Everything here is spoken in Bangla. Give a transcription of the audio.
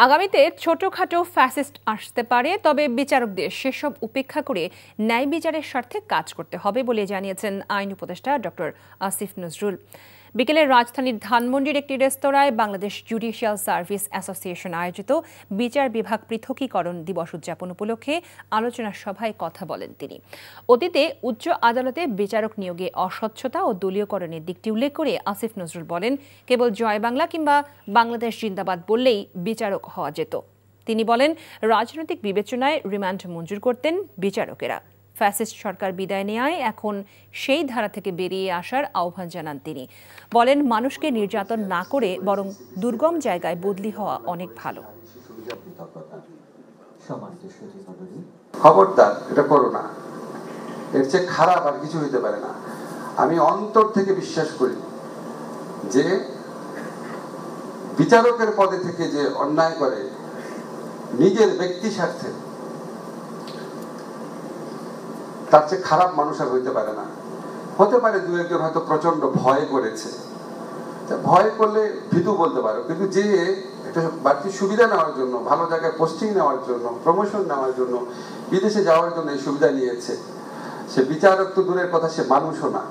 আগামীতে ছোটখাটো ফ্যাসিস্ট আসতে পারে, তবে বিচারকদের সেসব উপেক্ষা করে ন্যায় বিচারের স্বার্থে কাজ করতে হবে বলে জানিয়েছেন আইন উপদেষ্টা ডক্টর আসিফ নজরুল। বিকেলে রাজধানীর ধানমন্ডির একটি রেস্তোরাঁয় বাংলাদেশ জুডিশিয়াল সার্ভিস অ্যাসোসিয়েশন আয়োজিত বিচার বিভাগ পৃথকীকরণ দিবস উদযাপন উপলক্ষে আলোচনা সভায় কথা বলেন তিনি। অতীতে উচ্চ আদালতে বিচারক নিয়োগে অস্বচ্ছতা ও দলীয়করণের দিকটি উল্লেখ করে আসিফ নজরুল বলেন, কেবল জয় বাংলা কিংবা বাংলাদেশ জিন্দাবাদ বললেই বিচারক হওয়া যেত। তিনি বলেন, রাজনৈতিক বিবেচনায় রিমান্ড মঞ্জুর করতেন বিচারকেরা। ফ্যাসিস্ট সরকার বিদায় নেয় এখন সেই ধারা থেকে বেরিয়ে আসার আহ্বান জানান তিনি। বলেন, মানুষকে নির্যাতন না করে বরং দুর্গম জায়গায় বদলি হওয়া অনেক ভালো। খবরদার এটা করো না, এর চেয়ে খারাপ আর কিছু হইতে পারে না। আমি অন্তর থেকে বিশ্বাস করি যে বিচারকের পদে থেকে যে অন্যায় করে নিজের ব্যক্তি স্বার্থে, তার চেয়ে খারাপ মানুষ আর হইতে পারে না। হতে পারে দু একজন হয়তো প্রচন্ড ভয় করেছে, ভয় করলে ভীতু বলতে পারো, কিন্তু যে একটা বাড়তি সুবিধা নেওয়ার জন্য, ভালো জায়গায় পোস্টিং নেওয়ার জন্য, প্রমোশন নেওয়ার জন্য, বিদেশে যাওয়ার জন্য এই সুবিধা নিয়েছে, সে বিচারক তো দূরের কথা, সে মানুষও না।